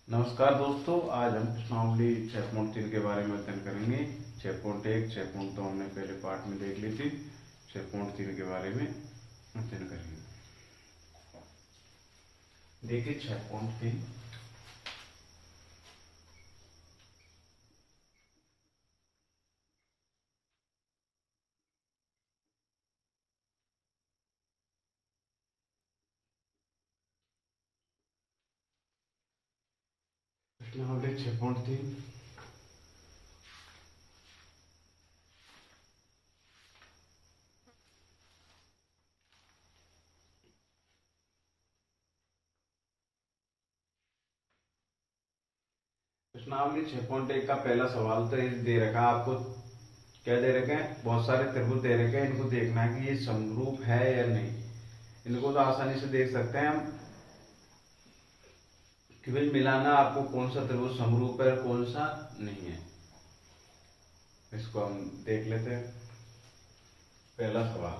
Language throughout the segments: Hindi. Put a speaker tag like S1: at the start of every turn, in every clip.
S1: नमस्कार दोस्तों, आज हम प्रश्नावली 6.3 के बारे में अध्ययन करेंगे। 6.1 6.2 हमने पहले पार्ट में देख ली थी। 6.3 के बारे में अध्ययन करेंगे। देखिए 6.3। प्रश्नावली 6.3। प्रश्नावली 6.1 का पहला सवाल तो ये दे रखा है आपको। क्या दे रखे हैं? बहुत सारे त्रिभुज दे रखे हैं। इनको देखना है कि ये समरूप है या नहीं। इनको तो आसानी से देख सकते हैं हम कि भाई मिलाना आपको कौन सा त्रिभुज समरूप है और कौन सा नहीं है। इसको हम देख लेते हैं। पहला सवाल,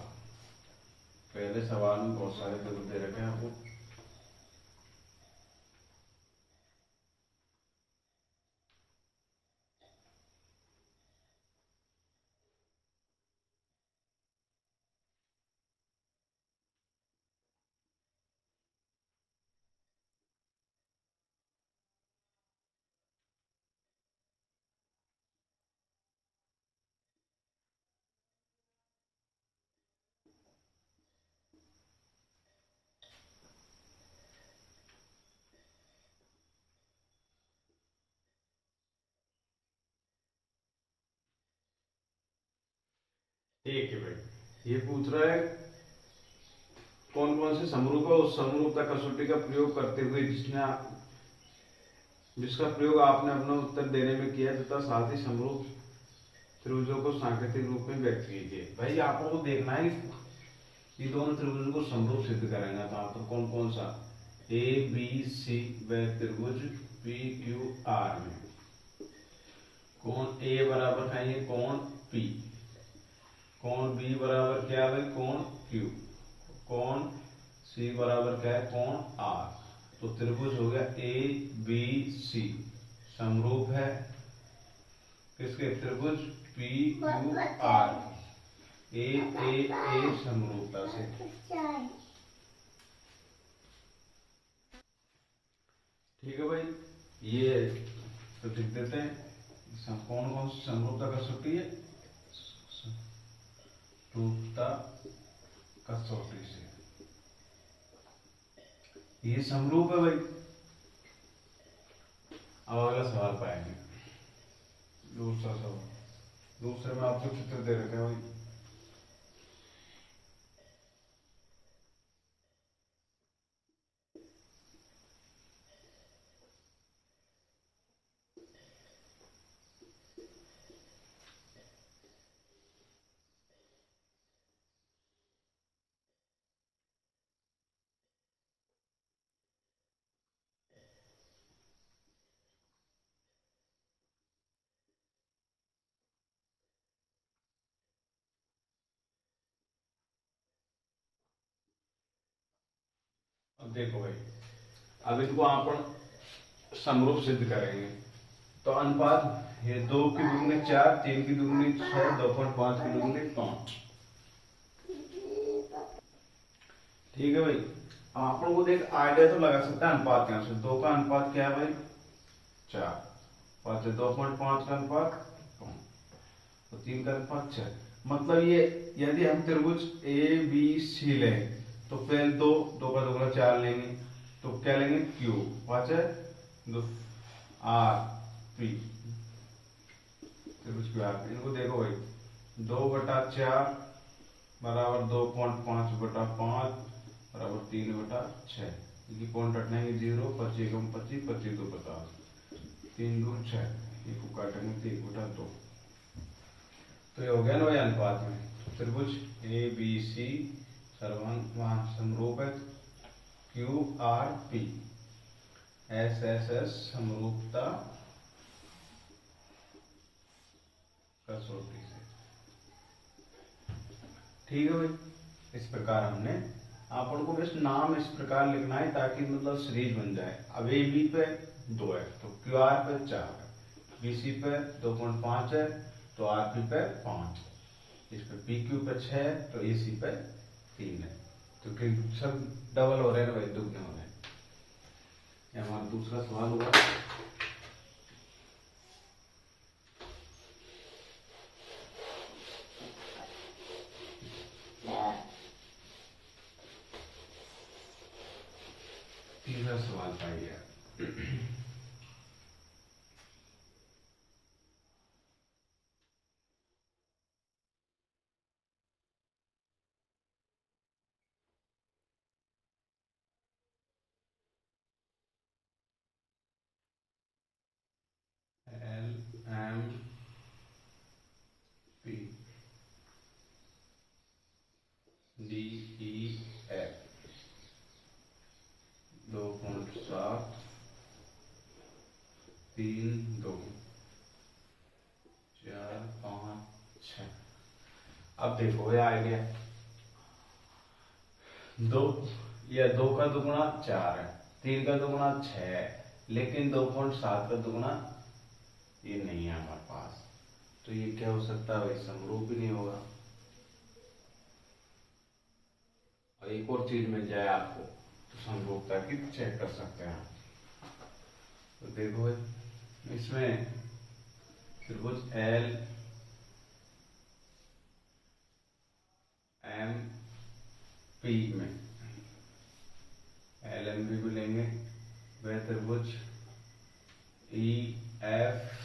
S1: पहले सवाल में बहुत सारे त्रिभुज दे रखे हैं आपको। ठीक है भाई, ये पूछ रहा है कौन कौन से समरूप है उस समरूपता कसौटी का प्रयोग करते हुए जिसका प्रयोग आपने अपना उत्तर देने में किया तथा साथ ही समरूप त्रिभुजों को सांकेतिक रूप में व्यक्त कीजिए। भाई आपको देखना है कि ये दोनों त्रिभुजों को समरूप सिद्ध करेंगे तो आप तो कौन कौन सा ए बी सी व त्रिभुज पी क्यू आर में कौन ए बराबर है ये कौन पी, कौन बी बराबर क्या है कौन क्यू, कौन सी बराबर क्या है कौन आर। तो त्रिभुज हो गया ए बी सी समरूप है किसके? त्रिभुज पी क्यू आर ए समरूपता से। ठीक है भाई, ये तो लिख देते हैं। कौन कौन सी समरूपता कसौटी है? रूपता कसौटी से ये समरूप है भाई। अब अगला सवाल पाएंगे। दूसरा सवाल, दूसरे में आपको चित्र दे रखे हैं भाई। अब देखो भाई, अब इनको आपण समरूप सिद्ध करेंगे तो अनुपात ये 2 की दुगनी 4, 3 की दुगनी 6, 2.5 की दुगनी 5। ठीक है भाई, आपण को देख आइडिया तो लगा सकता है अनुपात यहाँ से। 2 का अनुपात क्या है भाई 4, 5 से 2.5 का अनुपात 5 और 3 का अनुपात 6। मतलब ये यदि हम त्रिभुज ए बी सी लें तो पहले 2 का दोगुना 4 लेंगे तो क्या लेंगे क्यू 5 है 2 आर पी त्रिभुज क्यू आर। इनको देखो भाई 2/4 बराबर 2.5/5 बराबर 3/6। इनकी पॉइंट हटनेंगे 0, 25 कम 25, 25 2 50, 3 2 6, ये को काटेंगे 3/2। तो ये हो गया ना भाई अनुपात में। त्रिभुज ए बी सी सर्वांग समरूप है Q R P S S S समरूपता कसौटी से। ठीक है भाई, इस प्रकार हमने अपन को बस नाम इस प्रकार लिखना है ताकि मतलब सीरीज बन जाए। अब ए बी पे 2 है तो क्यू आर पे 4 है, बी सी पे 2.5 है तो आर पी पे 5 है, इस पे पी क्यू पे 6 है तो ए सी पे 3 है। तो सब डबल हो रहे हैं भाई, दुगने हो रहे हैं। ये हमारा दूसरा सवाल हुआ। तीसरा सवाल पाइए। L M P D E F 2.7 3 2 4 5 6। अब देखो ये आ गया 2, या 2 का दुगुना 4 है, 3 का दुगुना 6 है, लेकिन 2.7 का दुगुना ये नहीं है हमारे पास। तो ये क्या हो सकता है भाई, समरूप ही नहीं होगा। और एक और चीज मिल जाए आपको तो समरूपता की चेक कर सकते हैं। तो देखो इसमें त्रिभुज एल एम पी में एल एम पी को लेंगे, वह त्रिभुज ई एफ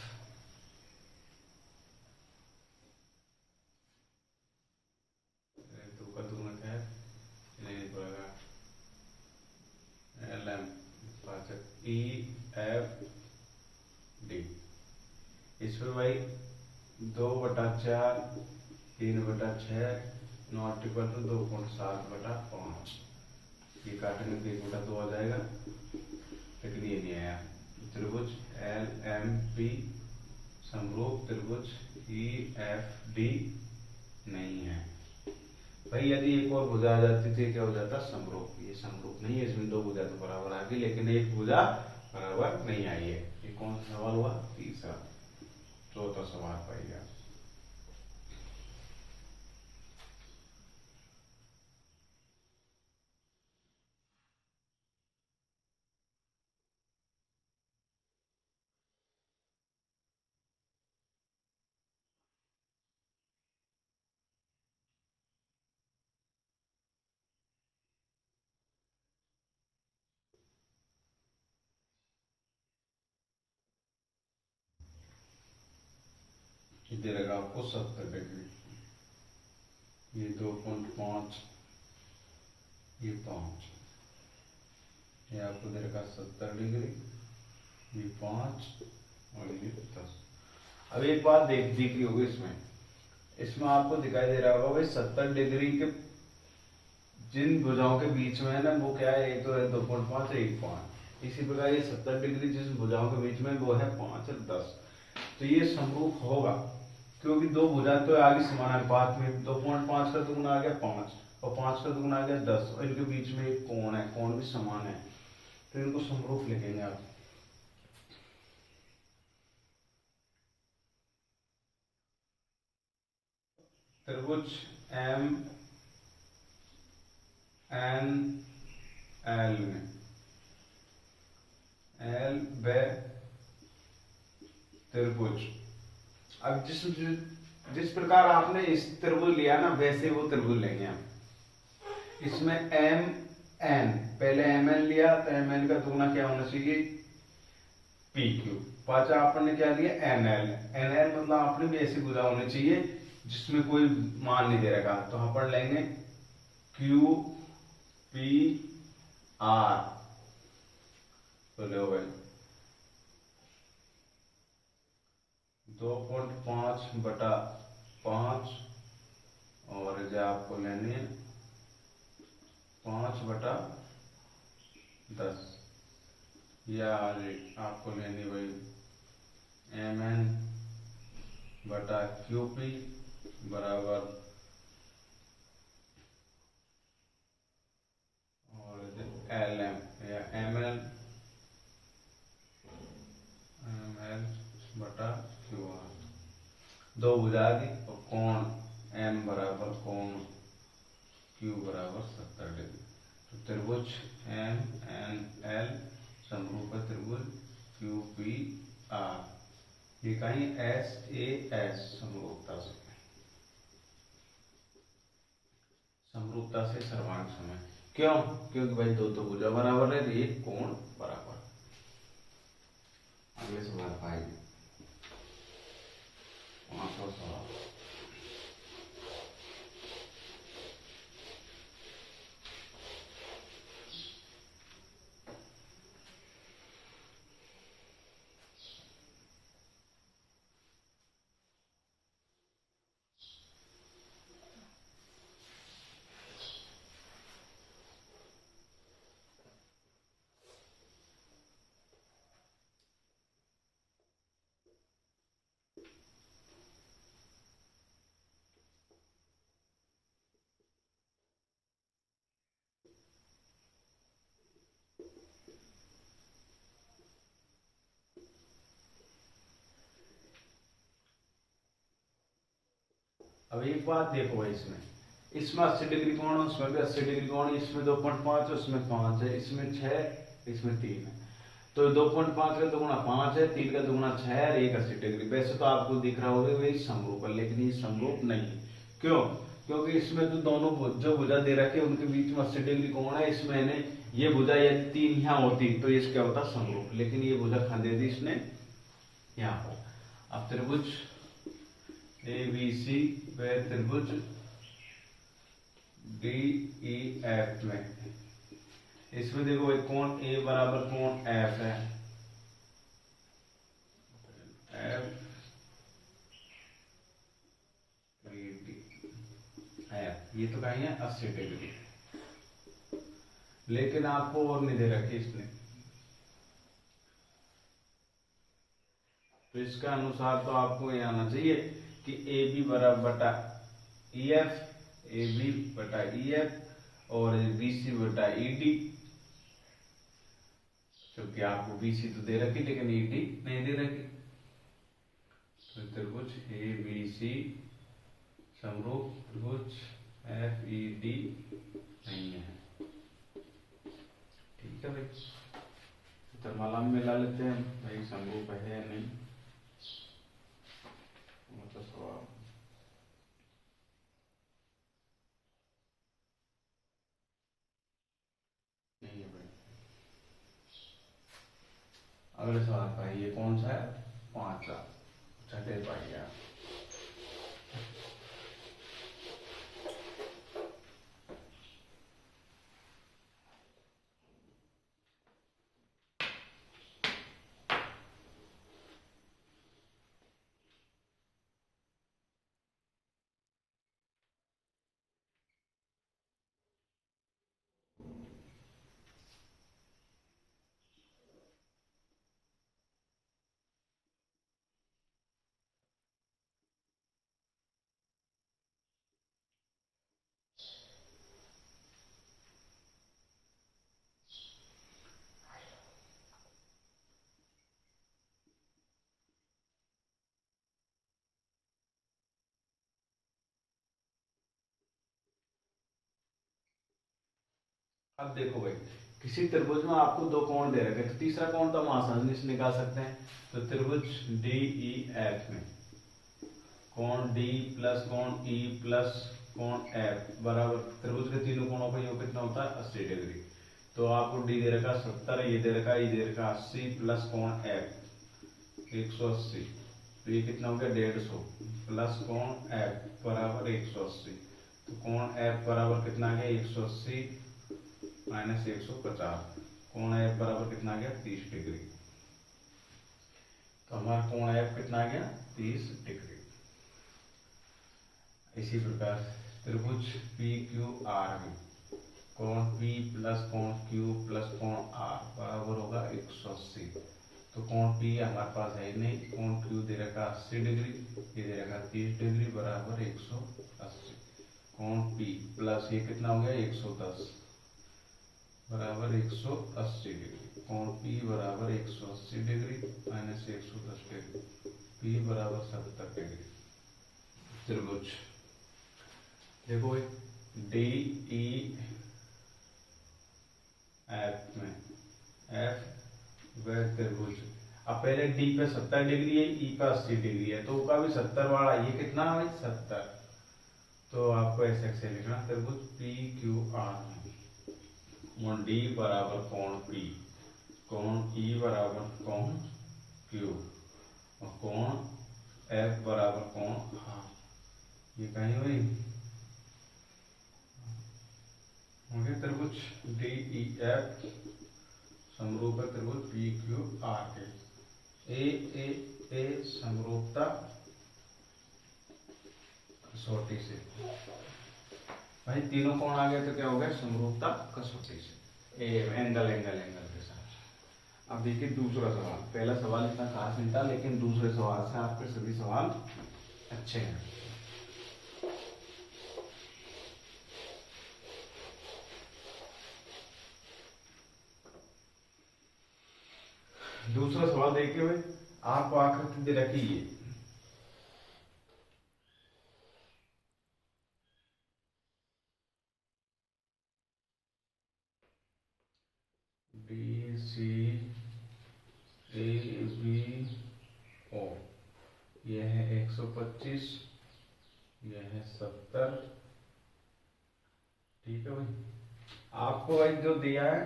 S1: दो का दुगुना क्या है, नहीं पड़ेगा, L M E F D. इसमें भाई 2/4 3/6 नॉट इक्वल टू 2.7/5। ये काटने पे 1/2 आ जाएगा, लेकिन ये नहीं आया। त्रिभुज एल एम पी समरूप त्रिभुज ई एफ डी नहीं है भाई। यदि एक और भुजा आ जाती थी क्या हो जाता, समरूप। ये समरूप नहीं है, इसमें 2 भुजा तो बराबर आ गई, लेकिन एक भुजा बराबर नहीं आई है। ये कौन सा सवाल हुआ, तीसरा। चौथा सवाल पाइएगा। दे रहेगा आपको 70 डिग्री, ये 2.5, ये 5, ये आपको दे रखा 70 डिग्री, ये 5 और ये 10। अब एक बात दिख रही होगी इसमें आपको दिखाई दे रहा होगा भाई 70 डिग्री के जिन भुजाओं के बीच में है ना, वो क्या है, एक तो है 2.5 है, एक 5। इसी प्रकार ये 70 डिग्री जिस भुजाओं के बीच में वो है 5 और 10। तो ये समरूप होगा, क्योंकि 2 भुजा तो आगे समानानुपात में, 2.5 का दुगुना आ गया 5 और 5 का दुगुना आ गया 10 और इनके बीच में एक कोण है, कोण भी समान है, तो इनको समरूप लिखेंगे आप। त्रिभुज एम एन एल में एल व त्रिभुज। अब जिस प्रकार आपने इस त्रिभुज लिया ना, वैसे वो त्रिभुज लेंगे हम। इसमें एम एन, पहले एम एन लिया तो एम एन का दुगना क्या होना चाहिए, पी क्यू। पांचा आपने क्या लिया, एन एल। एन एल मतलब आपने भी ऐसी भुजा होनी चाहिए जिसमें कोई मान नहीं दे रखा, तो हम पढ़ लेंगे क्यू पी आर। तो लो भाई 2.5/5 और जो आपको लेनी है 5/10, या आपको लेनी भाई एम एन बटा क्यू पी बराबर एल एम या एम एल बटा क्यू आर, दो भुजा दी और कोण एम बराबर कोण क्यू बराबर 70 डिग्री। तो त्रिभुज एम एन एल समरूप त्रिभुज क्यू पी आर, ये कहीं एस ए एस समरूपता से सर्वांग समय। क्यों? क्योंकि भाई दो तो भुजा बराबर है, एक कोण बराबर। अगले सवाल पाएंगे 500 सवाल। अब एक बात देखो भाई, इसमें 80 डिग्री कोण है, उसमें भी 80 डिग्री कोण है, इसमें 2.5 है, उसमें 5 है, इसमें 6, इसमें 3 है। तो 2.5 का दुगुना 5 है, 3 का दुगुना 6 है, 180 डिग्री। वैसे तो आपको दिख रहा होगा वही समरूप है, लेकिन ये समरूप नहीं है। क्यों? क्योंकि इसमें तो दोनों जो भुजा दे रखे उनके बीच में 80 डिग्री कोण है। इसमें ये भुजा यदि 3 यहाँ होती तो ये क्या होता समरूप, लेकिन ये भुजा खा दे दी इसने यहाँ पर। अब त्रिभुज ए बी सी व त्रिभुज डी ई एफ में, इसमें देखो एक कोण ए बराबर कोण एफ है, एफ ये तो कहीं है 80 डिग्री, लेकिन आपको और नहीं दे रखी इसने। तो इसका अनुसार तो आपको ये आना चाहिए कि ए बी बराबर बटा ई एफ, ए बी बटा ई एफ और बी सी बटा ई डी, क्योंकि आपको बी सी तो दे रखी लेकिन ई डी नहीं दे रखी। तो त्रिभुज ए बी सी समरूप त्रिभुज एफ ई डी नहीं है। ठीक है भाई, तो मलम मिला लेते हैं भाई समरूप है या नहीं। मतलब सवाल नहीं है भाई। अगले सवाल का ये कौन सा है? 5 का छठे पाइए। अब देखो भाई, किसी त्रिभुज में आपको दो कोण दे रखे, तो तीसरा कोण तो हम आसानी से निकाल सकते हैं। तो त्रिभुज डी ई एफ में कोण डी प्लस कोण ई प्लस कोण एफ बराबर त्रिभुज के तीनों कोणों का योग कितना होता है? 80 डिग्री। तो आपको डी दे रखा 70, ये दे रखा ई दे रखा 80 प्लस कोण एफ 180, तो ये कितना हो गया 150 प्लस कोण एफ बराबर 180। तो कोण एफ बराबर कितना आ गया 180 माइनस 150, कोण एफ बराबर कितना आ गया 30 डिग्री। तो हमारा कोण एफ कितना आ गया 30 डिग्री। इसी प्रकार त्रिभुज पी क्यू आर में कोण पी प्लस कोण क्यू प्लस कोण आर बराबर होगा 180। तो कोण पी हमारे पास है नहीं, कोण क्यू दे रखा 80 डिग्री, ये दे रखा 30 डिग्री बराबर 180। कोण पी प्लस ये कितना हो गया 110 बराबर 180 डिग्री, कोण P बराबर 180 डिग्री माइनस 110 डिग्री, P बराबर 70 डिग्री। त्रिभुज देखो भाई डी ई एफ में एफ वह त्रिभुज, अब पहले डी पे 70 डिग्री है, ई पे 80 डिग्री है, तो उसका भी 70 वाला, ये कितना है भाई 70, तो आपको ऐसे ऐसे लिखना त्रिभुज पी क्यू आर में कोण डी बराबर कोण पी, कोण ई बराबर कोण क्यू और कोण एफ बराबर कोण आर, ये कहीं भाई होंगे त्रिभुज डी ई एफ समरूप है त्रिभुज पी क्यू आर के। ए समरूपता कसौटी से, भाई तीनों कोण आ गए तो क्या हो गया समरूपता कसौटी से, एंगल एंगल एंगल के साथ। अब देखिए दूसरा सवाल, पहला सवाल इतना खास नहीं था लेकिन दूसरे सवाल से आपके सभी सवाल अच्छे हैं। दूसरा सवाल देखिए हुए आपको आकृति दे रखी है, B C A B O, यह है 125, यह है 70, ठीक है भाई। आपको भाई जो दिया है,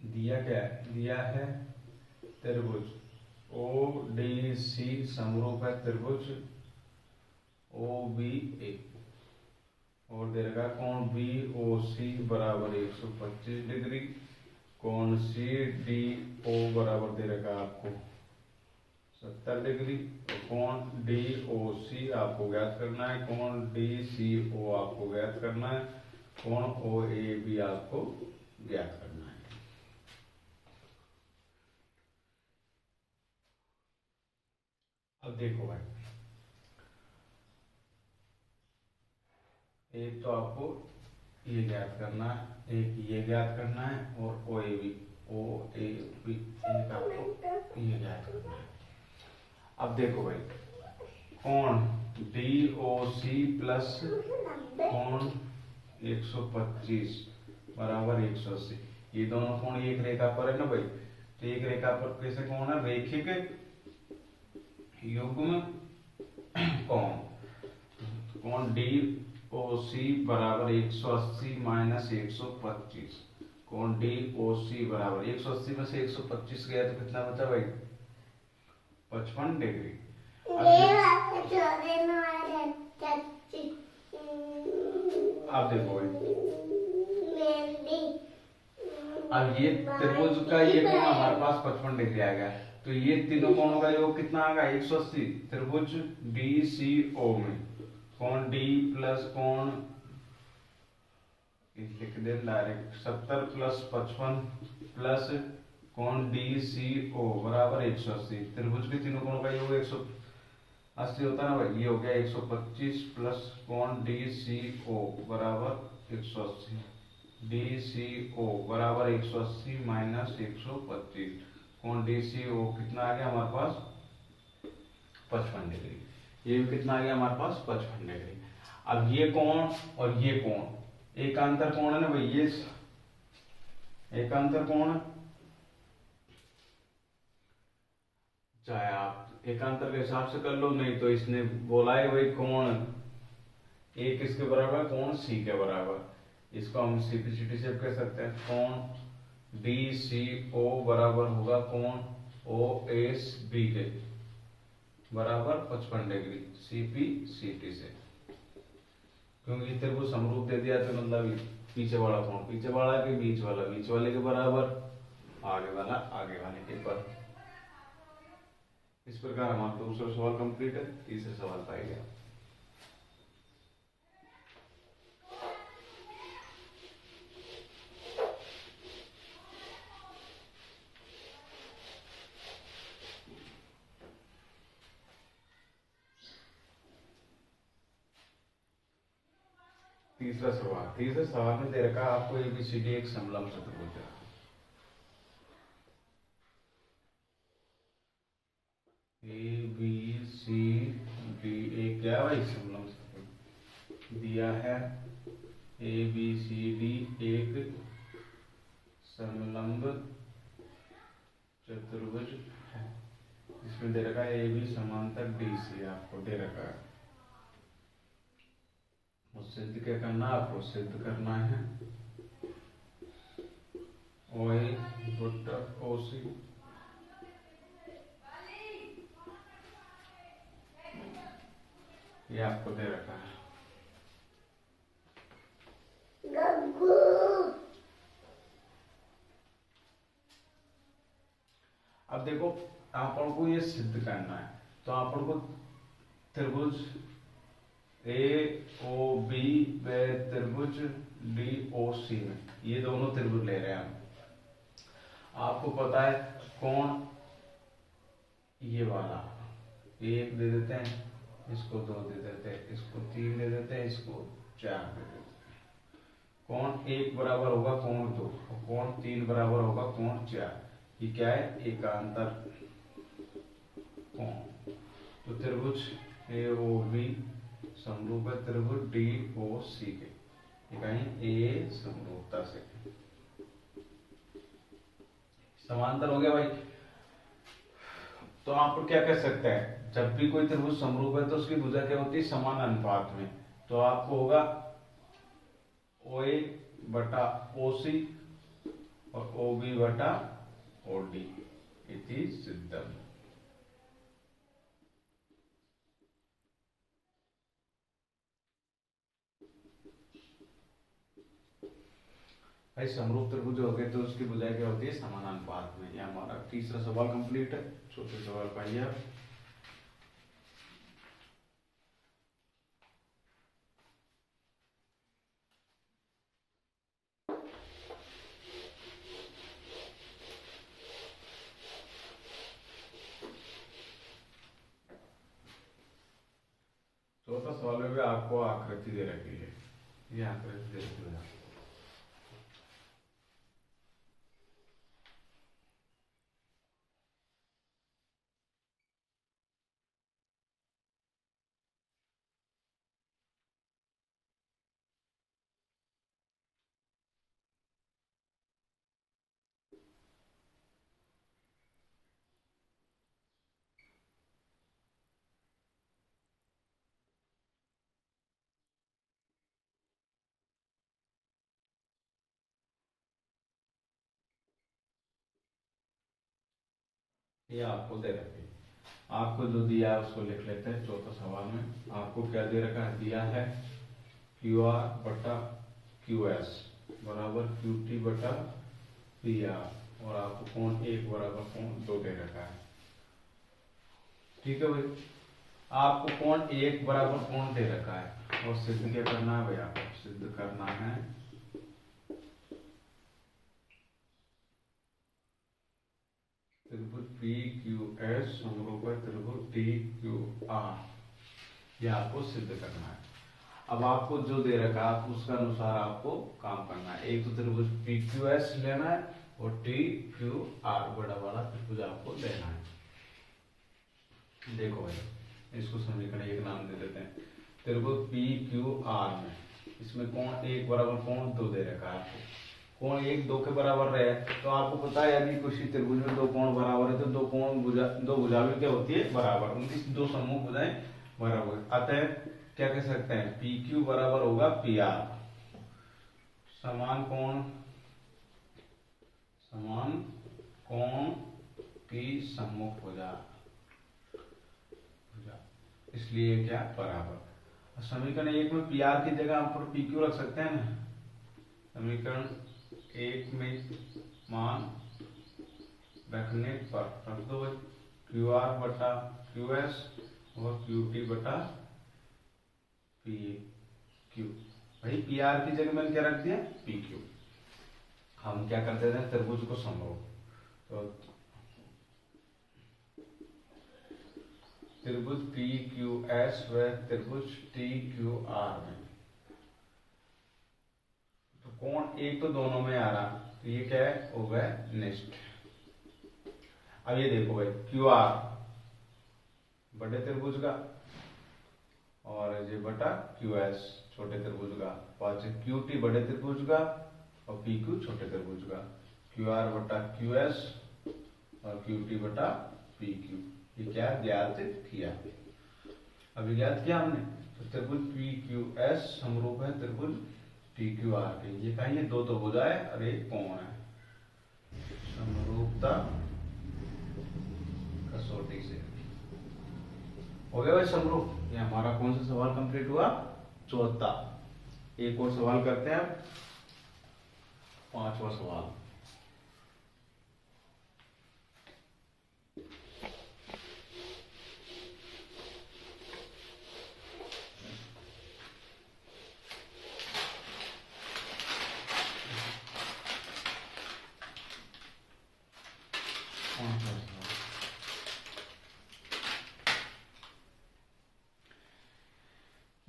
S1: दिया क्या है, दिया है त्रिभुज ओ डी सी समरूप है त्रिभुज ओ बी ए, और दे रखा कोण बी ओ सी बराबर 125 डिग्री, कोण सी डी ओ बराबर दे रखा आपको 70 डिग्री, और कोण डी ओ सी आपको ज्ञात करना है, कोण डी सी ओ आपको ज्ञात करना है, कोण ओ ए बी आपको ज्ञात करना है। अब देखो भाई, एक तो आपको ये ज्ञात करना है, एक ये ज्ञात करना है, और ओ ए बी इनका आपको ये ज्ञात करना है। अब देखो भाई कोण डी ओ सी प्लस कोण 125 बराबर 180, ये दोनों कोण एक रेखा पर है ना भाई, तो एक रेखा पर कैसे कोण है, रैखिक युग्म कोण, कोण डी ओ सी बराबर 180 माइनस 125, कोण डी ओ सी बराबर 180 में से 125 गया तो कितना बचा भाई 55 डिग्री। अब देखो भाई, अब ये त्रिभुज का ये कोण हमारे पास 55 डिग्री आ गया, तो ये तीनों कोणों का योग कितना आ गया 180, त्रिभुज डी सी ओ में कोण डी प्लस कोण लिख दे डायरेक्ट 70 प्लस 55 प्लस कोण डी सी ओ बराबर 180, त्रिभुज के तीनों कोणों का योग 180 होता है ना भाई, ये हो गया 125 प्लस कोण डी सी ओ बराबर 180, डी सी ओ बराबर 180 माइनस 125, कोण डी सी ओ कितना आ गया हमारे पास 55 डिग्री, ये भी कितना आ गया हमारे पास 55 डिग्री। अब ये कोण और ये कोण एकांतर कोण है ना भाई, ये एकांतर कोण है, चाहे आप एकांतर के हिसाब से कर लो, नहीं तो इसने बोला है भाई कोण ए किसके बराबर, कोण सी के बराबर, इसको हम सीपीसीटी से कह सकते हैं, कोण डी सी ओ बराबर होगा कोण ओ एस बी के बराबर 55 डिग्री सीपीसीटी से, क्योंकि त्रिभुज समरूप दे दिया तो मतलब पीछे वाला कोण पीछे वाला के बीच वाले के बराबर, आगे वाला आगे वाले के पर। इस प्रकार हमारा दूसरा सवाल कंप्लीट है, तीसरे सवाल पर आएगा। तीसरे सवाल में दे रखा है आपको ABCD एक समलंब चतुर्भुज है। ABCD एक क्या है भाई समलंब चतुर्भुज दिया है। ABCD एक समलंब चतुर्भुज है जिसमें दे रखा है AB समांतर DC आपको दे रखा है। और सिद्ध क्या करना है आपको सिद्ध करना है OA बटा OC ये आपको दे रखा है। अब देखो आपन को ये सिद्ध करना है तो आपन को त्रिभुज AOB व त्रिभुज DOC में ये दोनों त्रिभुज ले रहे हैं हम। आपको पता है कौन ये वाला एक दे देते हैं, इसको 2 दे देते हैं, इसको 3 दे देते हैं, इसको 4 दे देते हैं। कौन 1 बराबर होगा कौन 2 और कौन 3 बराबर होगा कौन 4। ये क्या है एकांतर कोण। तो त्रिभुज AOB समरूप है त्रिभुज DOC के कहीं A समरूपता से समांतर हो गया भाई। तो आप क्या कह सकते हैं जब भी कोई त्रिभुज समरूप है तो उसकी भुजा क्या होती है समान अनुपात में। तो आपको होगा OA बटा OC और OB बटा OD इति सिद्धम। भाई समरूप त्रिभुज हो गए तो उसकी भुजाएं क्या होती है समानानुपात में। यह हमारा तीसरा सवाल कंप्लीट है। चौथे सवाल पाइए आप। चौथा सवाल में भी आपको आकृति दे रखी है। ये आकृति दे रखी है। ये आपको दे रखी है। आपको जो दिया है उसको लिख लेते हैं। चौथा सवाल में आपको क्या दे रखा है दिया है QR बटा QS बराबर QT बटा PR और आपको कोण 1 बराबर कोण 2 दे रखा है। ठीक है भाई आपको कोण 1 बराबर कोण दे रखा है और सिद्ध क्या करना है भाई आपको सिद्ध करना है त्रिभुज PQS समरूप है त्रिभुज TQR। यह आपको सिद्ध करना है। अब आपको जो दे रखा है उसका अनुसार आपको काम करना है। एक तो त्रिभुज PQS लेना है और TQR बड़ा वाला त्रिभुज आपको लेना है। देखो भाई इसको समीकरण एक नाम दे देते हैं। त्रिभुज PQR में इसमें कोण 1 बराबर कोण 2 दे रखा है आपको। कोण 1 2 के बराबर रहे तो आपको पता है यदि किसी त्रिभुज में 2 कोण बराबर है तो 2 भुजा भी क्या होती है बराबर। उनकी 2 सम्मुख भुजाएं बराबर। अतः क्या कह सकते हैं PQ बराबर होगा PR समान कोण की सम्मुख भुजा इसलिए क्या बराबर। समीकरण 1 में PR की जगह आप PQ रख सकते हैं ना। समीकरण 1 में मान रखने पर रख दो QR बटा QS और QT बटा PQ। भाई PR की जगह मैंने क्या रख दिया PQ। हम क्या करते थे त्रिभुज को समरूप तो त्रिभुज PQS व त्रिभुज TQR में कोण एक तो दोनों में आ रहा, तो ये क्या है, हो गया निष्ठ। अब ये देखो भाई, क्यू आर बड़े त्रिभुज का और ये बटा क्यू एस छोटे त्रिभुज का, पाचे क्यू टी बड़े त्रिभुज का और पी क्यू छोटे त्रिभुज का, क्यू आर बटा क्यू एस और क्यू टी बटा पी क्यू। ये क्या ज्ञात किया, अभी ज्ञात किया हमने। तो त्रिभुज पी क्यू एस समरूप है त्रिभुज टी क्यू आर के। ये कहीं ये दो त्रिभुज है और एक कोण है, समरूपता कसौटी से हो गया भाई समरूप। ये हमारा कौन सा सवाल कंप्लीट हुआ, चौथा। एक और सवाल करते हैं, पांचवा सवाल।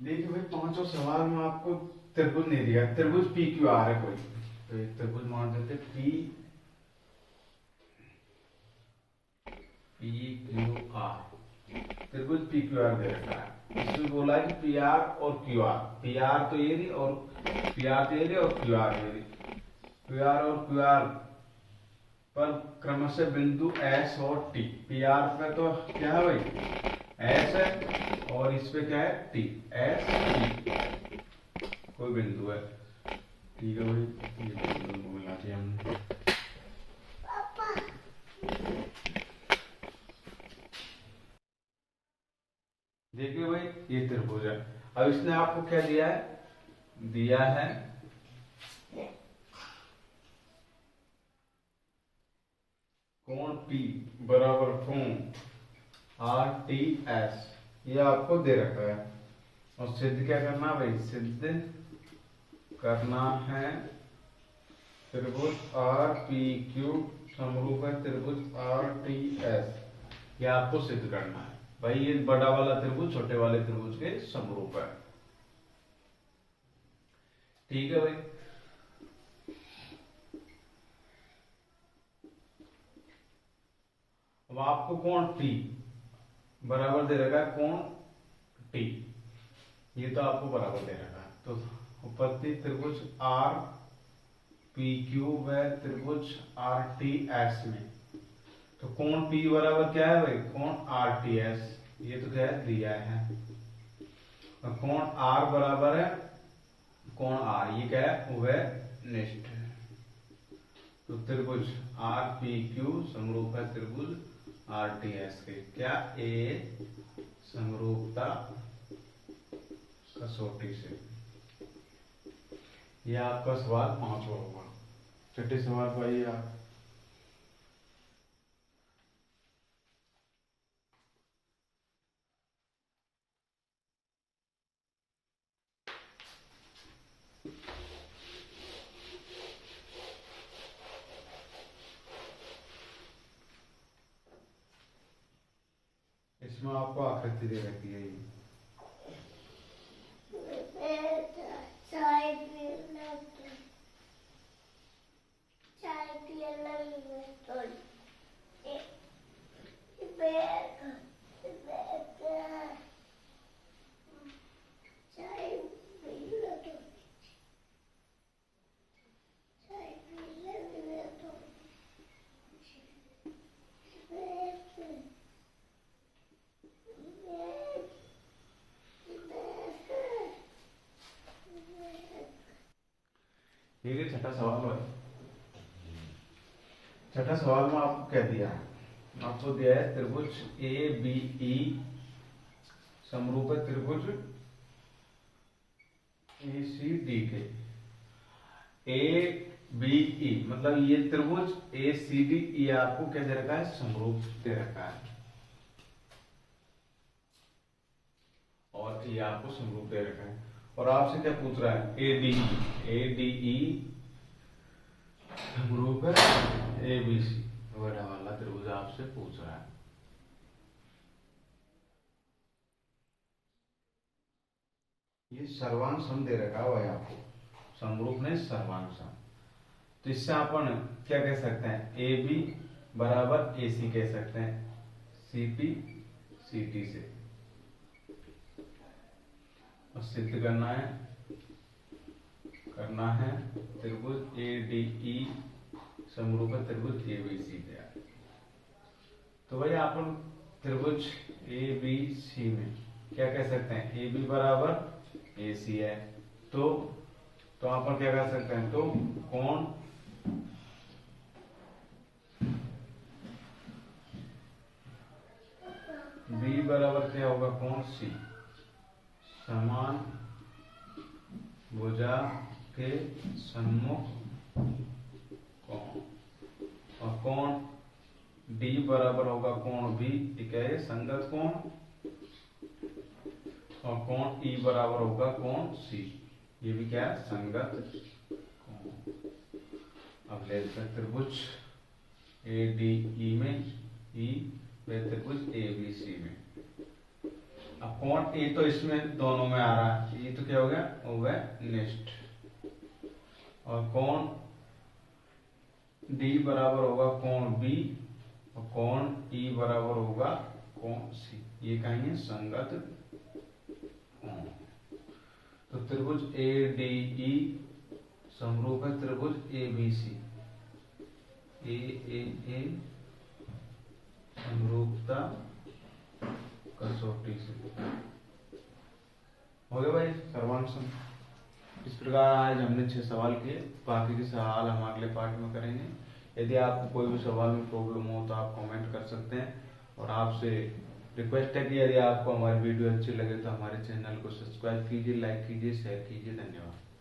S1: देखिए भाई, पांचों सवाल में आपको त्रिभुज नहीं दिया, त्रिभुज पी क्यू आर है कोई, तो एक त्रिभुज मान देते पी क्यू आर। त्रिभुज पी क्यू आर दे रखा है, इसमें बोला है कि पी आर और क्यू आर, पी आर तो ये रही और पी आर तो ये रही और क्यू आर ये रही। पी आर और क्यू आर पर क्रमशः बिंदु एस और टी, पी आर पे तो क्या है भाई एस है और इस पे क्या है टी, एस टी कोई बिंदु है, ठीक है भाई। ये बिंदु बोलना चाहिए हमने। देखिए भाई, ये त्रिभुज है। अब इसने आपको क्या दिया है, दिया है कोण P बराबर कोण आर टी एस, ये आपको दे रखा है। और सिद्ध क्या करना भाई, सिद्ध करना है त्रिभुज आर पी क्यू समरूप है त्रिभुज आर टी एस, ये आपको सिद्ध करना है भाई। ये बड़ा वाला त्रिभुज छोटे वाले त्रिभुज के समरूप है, ठीक है भाई। अब आपको कोण P बराबर दे रखा है कोण T, ये तो आपको बराबर दे रखा है। तो उपपत्ति त्रिभुज आर पी क्यू व त्रिभुज आर टी एस में, तो कोण P बराबर क्या है भाई, कोण आर टी एस, ये तो क्या है दिया है। और कोण R बराबर है कोण R, ये क्या है वह निष्ठ। तो त्रिभुज आर पी क्यू समरूप है त्रिभुज आर टी एस के, क्या ए समरूपता कसौटी से। यह आपका सवाल पांचवा होगा। छठे सवाल पर आइए आप। इसमें आपको आकृति दे रखी है, ठीक है। छठा सवाल है, छठा सवाल में आपको क्या दिया है, आपको दिया है त्रिभुज ए बी ई समरूप है त्रिभुज ए सी डी के। ए बी ई मतलब ये त्रिभुज ए सी डी, ये आपको क्या दे रखा है, समरूप दे रखा है, और ये आपको समरूप दे रखा है। और आपसे क्या पूछ रहा है, ए डी ई समरूप है ए बी सी, बड़ा वाला त्रिभुज आपसे पूछ रहा है। ये सर्वांग सम दे रखा है आपको, समरूप नहीं सर्वांग सम। तो इससे अपन क्या कह सकते हैं, ए बी बराबर ए सी कह सकते हैं, सी पी सी टी से। और सिद्ध करना है त्रिभुज ए डी ई समरूप है त्रिभुज ए बी सी का। तो भाई अपन त्रिभुज ए बी सी में क्या कह सकते हैं, ए बी बराबर ए सी है। तो अपन क्या कह सकते हैं, तो कोण बी बराबर क्या होगा, कोण सी समान भुजा के सम्मुख कोण। और कोण डी बराबर होगा कोण बी, क्या है संगत कोण। और कोण ई बराबर होगा कोण सी, ये भी क्या है संगत कोण। अब ले त्रिभुज ए डी ई में ई व त्रिभुज ए बी सी में। अब कोण ए तो इसमें दोनों में आ रहा है, ये तो क्या हो गया, हो गया निष्ठ। और कोण डी बराबर होगा कोण बी और कोण ई बराबर होगा कोण सी, ये कहीं है संगत कोण। तो त्रिभुज ए डी ई समरूप है त्रिभुज ए बी सी। ए समरूपता कसौटी से हो गया भाई सर्वांग सम। इस प्रकार आज हमने 6 सवाल किए, बाकी के सवाल हम अगले पार्ट में करेंगे। यदि आपको कोई भी सवाल में प्रॉब्लम हो तो आप कमेंट कर सकते हैं। और आपसे रिक्वेस्ट है कि यदि आपको हमारी वीडियो अच्छी लगे तो हमारे चैनल को सब्सक्राइब कीजिए, लाइक कीजिए, शेयर कीजिए। धन्यवाद।